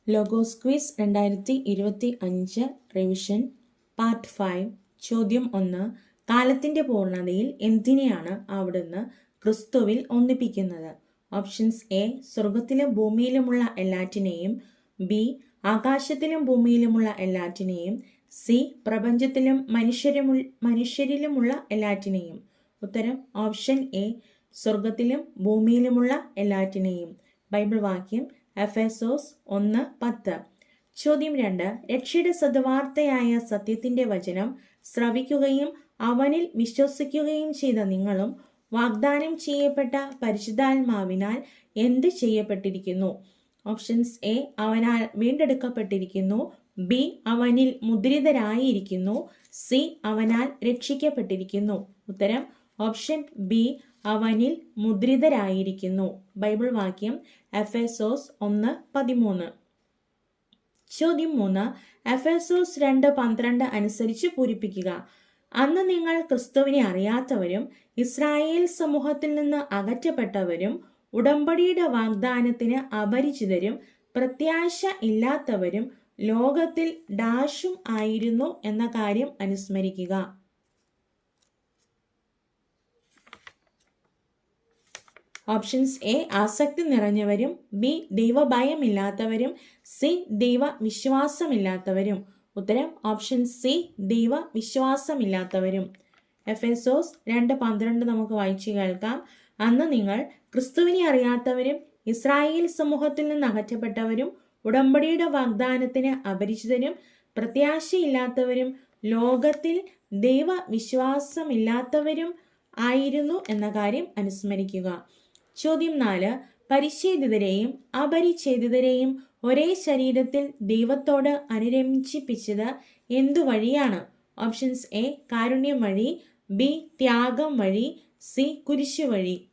Logos quiz 2025 revision part 5 ചോദ്യം 1. കാലത്തിന്റെ പൂർണ്ണതയിൽ എന്തിനെയാണ് അവിടുന്ന് ക്രിസ്തുവിൽ ഒന്നിപ്പിക്കുന്നത്? Options A. സ്വർഗത്തിലും ഭൂമിയിലുമുള്ള എല്ലാറ്റിനെയും. ബി. ആകാശത്തിലും ഭൂമിയിലുമുള്ള എല്ലാറ്റിനെയും. സി. പ്രപഞ്ചത്തിലും മനുഷ്യരിലുമുള്ള എല്ലാറ്റിനെയും. ഉത്തരം ഓപ്ഷൻ എ. സ്വർഗത്തിലും ഭൂമിയിലുമുള്ള എല്ലാറ്റിനെയും. ബൈബിൾ വാക്യം എഫേസോസ് 1:10. ചോദ്യം 2. രക്ഷയുടെ സദ്വാർത്തയായ സത്യത്തിന്റെ വചനം ശ്രവിക്കുകയും അവനിൽ വിശ്വസിക്കുകയും ചെയ്ത നിങ്ങളും വാഗ്ദാനം ചെയ്യപ്പെട്ട പരിശുദ്ധാത്മാവിനാൽ എന്ത് ചെയ്യപ്പെട്ടിരിക്കുന്നു? Options A. അവനാൽ വീണ്ടെടുക്കപ്പെട്ടിരിക്കുന്നു. ബി. അവനിൽ മുദ്രിതരായിരിക്കുന്നു. സി. അവനാൽ രക്ഷിക്കപ്പെട്ടിരിക്കുന്നു. ഉത്തരം ഓപ്ഷൻ ബി. അവനിൽ മുദ്രിതരായിരിക്കുന്നു. ബൈബിൾ വാക്യം എഫേസോസ് 1:13. ചോദ്യം 3. എഫേസോസ് 2:12 അനുസരിച്ച് പൂരിപ്പിക്കുക. അന്ന് നിങ്ങൾ ക്രിസ്തുവിനെ അറിയാത്തവരും ഇസ്രായേൽ സമൂഹത്തിൽ നിന്ന് അകറ്റപ്പെട്ടവരും ഉടമ്പടിയുടെ വാഗ്ദാനത്തിന് അപരിചിതരും പ്രത്യാശ ഇല്ലാത്തവരും ലോകത്തിൽ ഡാഷും ആയിരുന്നു എന്ന കാര്യം അനുസ്മരിക്കുക. Options A. ആസക്തി നിറഞ്ഞവരും. ബി. ദൈവഭയമില്ലാത്തവരും. സി. ദൈവ വിശ്വാസമില്ലാത്തവരും. ഉത്തരം ഓപ്ഷൻ സി. ദൈവ വിശ്വാസമില്ലാത്തവരും. എഫേസോസ് 2:12 നമുക്ക് വായിച്ചു കേൾക്കാം. അന്ന് നിങ്ങൾ ക്രിസ്തുവിനെ അറിയാത്തവരും ഇസ്രായേൽ സമൂഹത്തിൽ നിന്ന് അകറ്റപ്പെട്ടവരും ഉടമ്പടിയുടെ വാഗ്ദാനത്തിന് അപരിചിതരും പ്രത്യാശയില്ലാത്തവരും ലോകത്തിൽ ദൈവ വിശ്വാസമില്ലാത്തവരും ആയിരുന്നു എന്ന കാര്യം അനുസ്മരിക്കുക. ചോദ്യം 4. പരിച്ഛേദിതരെയും അപരിച്ഛേദിതരെയും ഒരേ ശരീരത്തിൽ ദൈവത്തോട് അനുരഞ്ജിപ്പിച്ചത് എന്തു വഴിയാണ്? Options A. കാരുണ്യം വഴി. ബി. ത്യാഗം വഴി. സി. കുരിശു വഴി.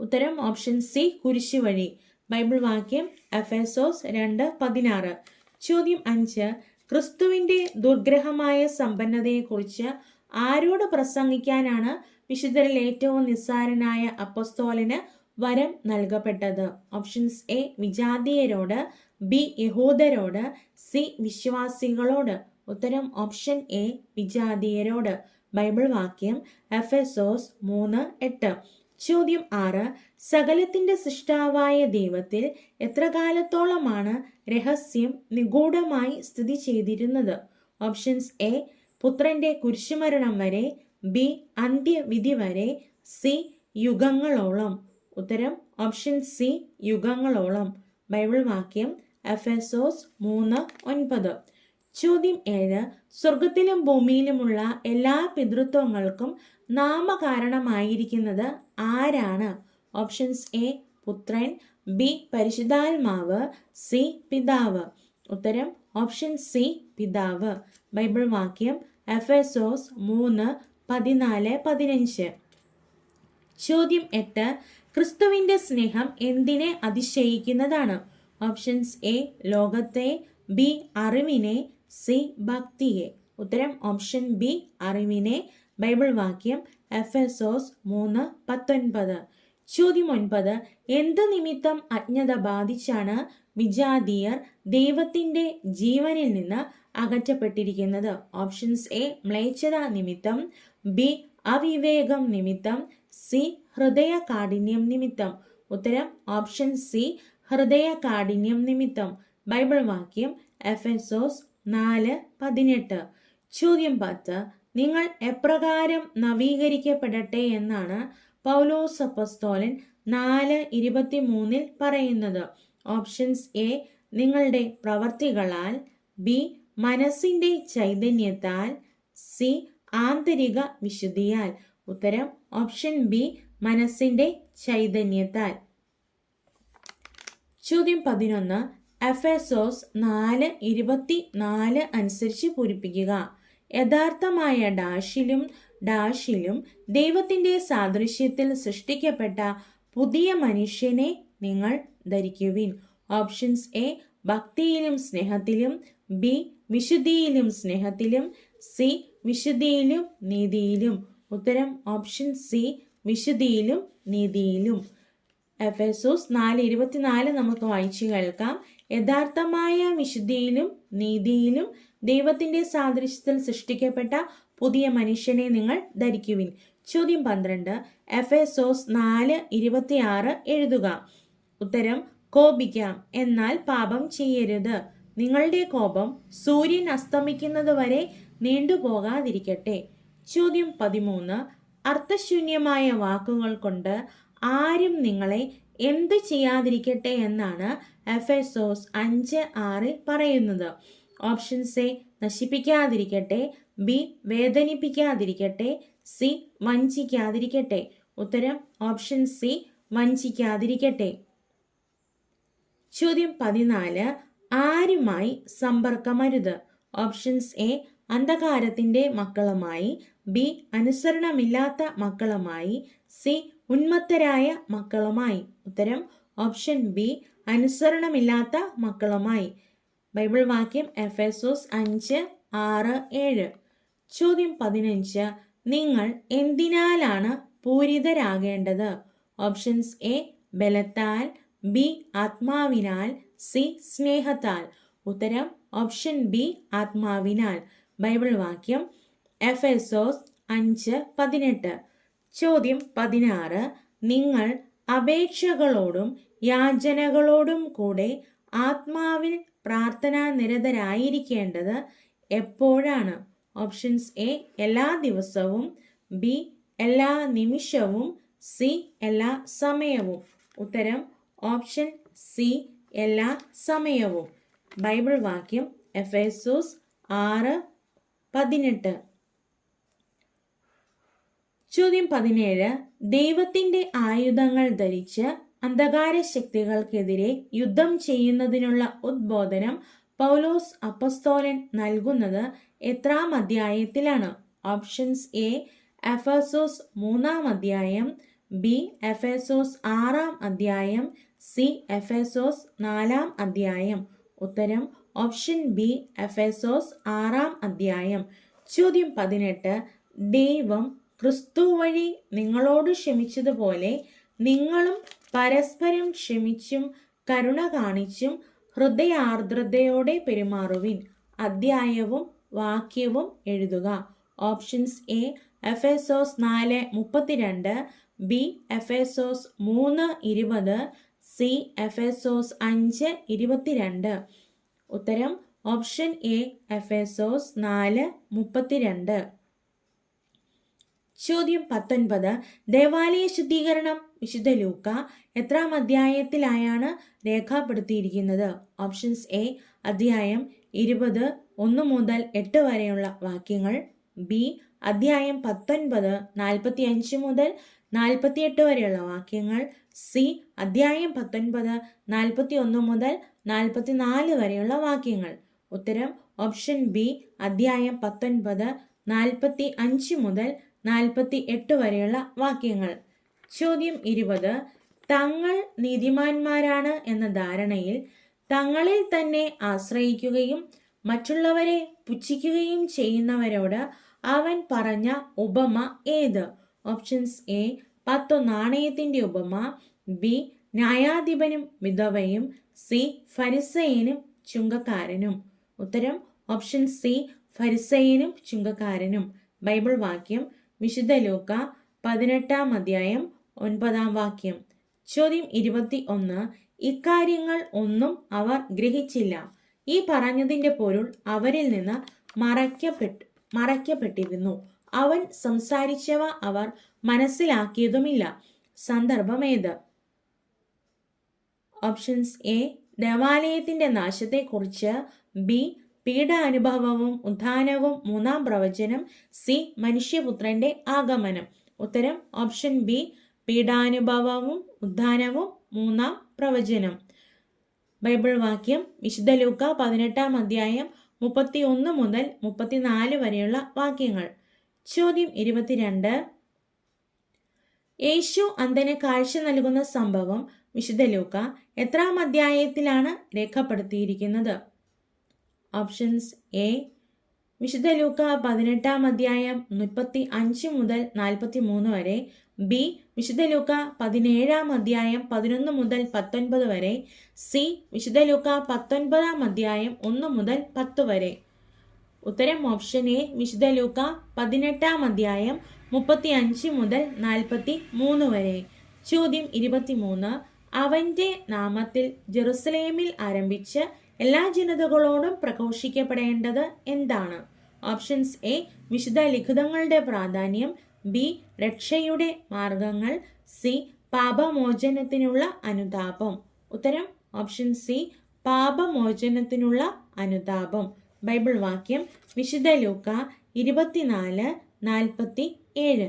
ഉത്തരം ഓപ്ഷൻ സി. കുരിശു വഴി. ബൈബിൾ വാക്യം എഫേസോസ് 2:16. ചോദ്യം 5. ക്രിസ്തുവിന്റെ ദുർഗ്രഹമായ സമ്പന്നതയെക്കുറിച്ച് ആരോട് പ്രസംഗിക്കാനാണ് വിശുദ്ധരിൽ ഏറ്റവും നിസ്സാരനായ അപ്പസ്തോലന് വരം നൽകപ്പെട്ടത്? Options A. വിജാതീയരോട്. ബി. യഹൂദരോട്. സി. വിശ്വാസികളോട്. ഉത്തരം ഓപ്ഷൻ എ. വിജാതീയരോട്. ബൈബിൾ വാക്യം എഫേസോസ് 3:8. ചോദ്യം 6. സകലത്തിന്റെ സൃഷ്ടാവായ ദൈവത്തിൽ എത്ര കാലത്തോളമാണ് രഹസ്യം നിഗൂഢമായി സ്ഥിതി ചെയ്തിരുന്നത്? Options A. പുത്രന്റെ കുരിശുമരണം വരെ. ബി. അന്ത്യവിധി വരെ. സി. യുഗങ്ങളോളം. ഉത്തരം ഓപ്ഷൻ സി. യുഗങ്ങളോളം. ബൈബിൾ വാക്യം എഫേസോസ് 3:9. ചോദ്യം 7. സ്വർഗത്തിലും ഭൂമിയിലുമുള്ള എല്ലാ പിതൃത്വങ്ങൾക്കും നാമകാരണമായിരിക്കുന്നത് ആരാണ്? Options A. പുത്രൻ. ബി. പരിശുദ്ധാത്മാവ്. സി. പിതാവ്. ഉത്തരം ഓപ്ഷൻ സി. പിതാവ്. ബൈബിൾ വാക്യം എഫേസോസ് 3:14-15. ചോദ്യം 8. ക്രിസ്തുവിന്റെ സ്നേഹം എന്തിനെ അതിശയിക്കുന്നതാണ്? Options A. ലോകത്തെ. ബി. അറിവിനെ. സി. ഭക്തിയെ. ഉത്തരം ഓപ്ഷൻ ബി. അറിവിനെ. ബൈബിൾ വാക്യം എഫേസോസ് 3:19. ചോദ്യം 9. എന്ത് നിമിത്തം അജ്ഞത ബാധിച്ചാണ് വിജാതീയർ ദൈവത്തിന്റെ ജീവനിൽ നിന്ന് അകറ്റപ്പെട്ടിരിക്കുന്നത്? Options A. മ്ലേച്ഛത നിമിത്തം. ബി. അവിവേകം നിമിത്തം. സി. ഹൃദയ കാഠിന്യം നിമിത്തം. ഉത്തരം ഓപ്ഷൻ സി. ഹൃദയ കാഠിന്യം നിമിത്തം. ബൈബിൾ വാക്യം എഫേസോസ് 4:18. ചോദ്യം 10. നിങ്ങൾ എപ്രകാരം നവീകരിക്കപ്പെടട്ടെ എന്നാണ് പൗലോസ് അപ്പോസ്തലൻ 4:23 പറയുന്നത്? Options A. നിങ്ങളുടെ പ്രവർത്തികളാൽ. ബി. മനസ്സിന്റെ ചൈതന്യത്താൽ. സി. ആന്തരിക വിശുദ്ധിയാൽ. ഉത്തരം ഓപ്ഷൻ ബി. മനസ്സിന്റെ ചൈതന്യത്താൽ. ചോദ്യം 11. എഫേസോസ് 4:24 അനുസരിച്ച് പൂരിപ്പിക്കുക. യഥാർത്ഥമായ ഡാഷിലും ദൈവത്തിന്റെ സാദൃശ്യത്തിൽ സൃഷ്ടിക്കപ്പെട്ട പുതിയ മനുഷ്യനെ നിങ്ങൾ ധരിക്കുവിൻ. Options A. ഭക്തിയിലും സ്നേഹത്തിലും. ബി. വിശുദ്ധിയിലും സ്നേഹത്തിലും. സി. വിശുദ്ധിയിലും നീതിയിലും. ഉത്തരം ഓപ്ഷൻ സി. വിശുദ്ധിയിലും നീതിയിലും. എഫേസോസ് 4:24 നമുക്ക് വായിച്ചു കേൾക്കാം. യഥാർത്ഥമായ വിശുദ്ധിയിലും നീതിയിലും ദൈവത്തിന്റെ സാദൃശ്യത്തിൽ സൃഷ്ടിക്കപ്പെട്ട പുതിയ മനുഷ്യനെ നിങ്ങൾ ധരിക്കുവിൻ. ചോദ്യം 12. എഫേസോസ് 4:26 എഴുതുക. ഉത്തരം: കോപിക്കാം, എന്നാൽ പാപം ചെയ്യരുത്. നിങ്ങളുടെ കോപം സൂര്യൻ അസ്തമിക്കുന്നത് വരെ നീണ്ടുപോകാതിരിക്കട്ടെ. ചോദ്യം 13. അർത്ഥശൂന്യമായ വാക്കുകൾ കൊണ്ട് ആരും നിങ്ങളെ എന്ത് ചെയ്യാതിരിക്കട്ടെ എന്നാണ് എഫേസോസ് 5:6 പറയുന്നത്. ഓപ്ഷൻസ്: എ നശിപ്പിക്കാതിരിക്കട്ടെ, ബി വേദനിപ്പിക്കാതിരിക്കട്ടെ, സി വഞ്ചിക്കാതിരിക്കട്ടെ. ഉത്തരം ഓപ്ഷൻ സി, വഞ്ചിക്കാതിരിക്കട്ടെ. ചോദ്യം 14. ആരുമായി സമ്പർക്കമരുത്? ഓപ്ഷൻസ്: എ അന്ധകാരത്തിന്റെ മക്കളുമായി, ബി അനുസരണമില്ലാത്ത മക്കളുമായി, സി ഉന്മത്തരായ മക്കളുമായി. ഉത്തരം ഓപ്ഷൻ ബി, അനുസരണമില്ലാത്ത മക്കളുമായി. ബൈബിൾ വാക്യം എഫേസോസ് 5:6-7. ചോദ്യം 15. നിങ്ങൾ എന്തിനാലാണ് പൂരിതരാകേണ്ടത്? ഓപ്ഷൻസ്: എ ബലത്താൽ, ബി ആത്മാവിനാൽ, സി സ്നേഹത്താൽ. ഉത്തരം ഓപ്ഷൻ ബി, ആത്മാവിനാൽ. ബൈബിൾ വാക്യം എഫേസോസ് 5:18. ചോദ്യം 16. നിങ്ങൾ അപേക്ഷകളോടും യാചനകളോടും കൂടെ ആത്മാവിൽ പ്രാർത്ഥനാ നിരതരായിരിക്കേണ്ടത് എപ്പോഴാണ്? ഓപ്ഷൻസ്: എ എല്ലാ ദിവസവും, ബി എല്ലാ നിമിഷവും, സി എല്ലാ സമയവും. ഉത്തരം ഓപ്ഷൻ സി, എല്ലാ സമയവും. ബൈബിൾ വാക്യം എഫേസോസ് 6:18. ചോദ്യം 17. ദൈവത്തിന്റെ ആയുധങ്ങൾ ധരിച്ച് അന്ധകാര ശക്തികൾക്കെതിരെ യുദ്ധം ചെയ്യുന്നതിനുള്ള ഉദ്ബോധനം പൗലോസ് അപ്പസ്തോലൻ നൽകുന്നത് എത്രാം അധ്യായത്തിലാണ്? ഓപ്ഷൻസ്: എ എഫേസോസ് 3-ാം അധ്യായം, ബി എഫേസോസ് 6-ാം അധ്യായം, സി എഫേസോസ് 4-ാം അധ്യായം. ഉത്തരം ഓപ്ഷൻ ബി, എഫേസോസ് 6-ാം അധ്യായം. ചോദ്യം 18. ദൈവം ക്രിസ്തു വഴി നിങ്ങളോട് ക്ഷമിച്ചതുപോലെ നിങ്ങളും പരസ്പരം ക്ഷമിച്ചും കരുണ കാണിച്ചും ഹൃദയാർദ്രതയോടെ പെരുമാറുവിൻ. അധ്യായവും വാക്യവും എഴുതുക. Options: A Ephesus 4:32, B Ephesus 3:20, C Ephesus 5:22. ഉത്തരം ഓപ്ഷൻ എ, എഫേസോസ് 4:32. ചോദ്യം 19. ദേവാലയ ശുദ്ധീകരണം വിശുദ്ധ ലൂക്ക എത്രാം അധ്യായത്തിലായാണ് രേഖപ്പെടുത്തിയിരിക്കുന്നത്? ഓപ്ഷൻസ്: എ അധ്യായം 20 1 മുതൽ 8 വരെയുള്ള വാക്യങ്ങൾ, ബി അധ്യായം 19 45 മുതൽ 48 വരെയുള്ള വാക്യങ്ങൾ, സി അധ്യായം 19 41 മുതൽ 44 വരെയുള്ള വാക്യങ്ങൾ. ഉത്തരം ഓപ്ഷൻ ബി, അധ്യായം 19 45 മുതൽ 48 വരെയുള്ള വാക്യങ്ങൾ. ചോദ്യം 20. തങ്ങൾ നീതിമാന്മാരാണ് എന്ന ധാരണയിൽ തങ്ങളിൽ തന്നെ ആശ്രയിക്കുകയും മറ്റുള്ളവരെ പുച്ഛിക്കുകയും ചെയ്യുന്നവരോട് അവൻ പറഞ്ഞ ഉപമ ഏത്? ഓപ്ഷൻസ്: എ 10 നാണയത്തിന്റെ ഉപമ, ബി ന്യായാധിപനും വിധവയും, സി ഫരിസയനും ചുങ്കക്കാരനും. ഉത്തരം ഓപ്ഷൻ സി, ഫരിസയനും ചുങ്കക്കാരനും. ബൈബിൾ വാക്യം വിശുദ്ധ ലൂക്ക 18-ാം അധ്യായം 9-ാം വാക്യം. ചോദ്യം 21. ഇക്കാര്യങ്ങൾ ഒന്നും അവർ ഗ്രഹിച്ചില്ല. ഈ പറഞ്ഞതിന്റെ പൊരുൾ അവരിൽ നിന്ന് മറയ്ക്കപ്പെട്ടിരുന്നു. അവൻ സംസാരിച്ചവ അവർ മനസ്സിലാക്കിയതുമില്ല. സന്ദർഭമേത്? ഓപ്ഷൻസ്: എ ദേവാലയത്തിന്റെ നാശത്തെക്കുറിച്ച്, ബി പീഡാനുഭവവും ഉത്ഥാനവും 3-ാം പ്രവചനം, സി മനുഷ്യപുത്രന്റെ ആഗമനം. ഉത്തരം ഓപ്ഷൻ ബി, പീഡാനുഭവവും ഉത്ഥാനവും 3-ാം പ്രവചനം. ബൈബിൾ വാക്യം വിശുദ്ധ ലൂക്ക 18-ാം അധ്യായം 31 മുതൽ 34 വരെയുള്ള വാക്യങ്ങൾ. ചോദ്യം 22. യേശു അന്ധന് കാഴ്ച നൽകുന്ന സംഭവം വിശുദ്ധ ലൂക്ക എത്രാം അധ്യായത്തിലാണ് രേഖപ്പെടുത്തിയിരിക്കുന്നത്? ഓപ്ഷൻസ്: എ വിശുദ്ധ ലൂക്ക 18-ാം അധ്യായം 35 മുതൽ 43 വരെ, ബി വിശുദ്ധ ലൂക്ക 17-ാം അധ്യായം 11 മുതൽ 19 വരെ, സി വിശുദ്ധ ലൂക്ക 19-ാം അധ്യായം 1 മുതൽ 10 വരെ. ഉത്തരം ഓപ്ഷൻ എ വിശുദ്ധ ലൂക്ക 18-ാം അധ്യായം 35 മുതൽ 43 വരെ. ചോദ്യം 23. അവന്റെ നാമത്തിൽ ജെറുസലേമിൽ ആരംഭിച്ച് എല്ലാ ജനതകളോടും പ്രഘോഷിക്കപ്പെടേണ്ടത് എന്താണ്? ഓപ്ഷൻസ് എ വിശുദ്ധ ലിഖിതങ്ങളുടെ പ്രാധാന്യം, ബി രക്ഷയുടെ മാർഗങ്ങൾ, സി പാപമോചനത്തിനുള്ള അനുതാപം. ഉത്തരം ഓപ്ഷൻ സി പാപമോചനത്തിനുള്ള അനുതാപം. ബൈബിൾ വാക്യം വിശുദ്ധ ലൂക്ക 24:47.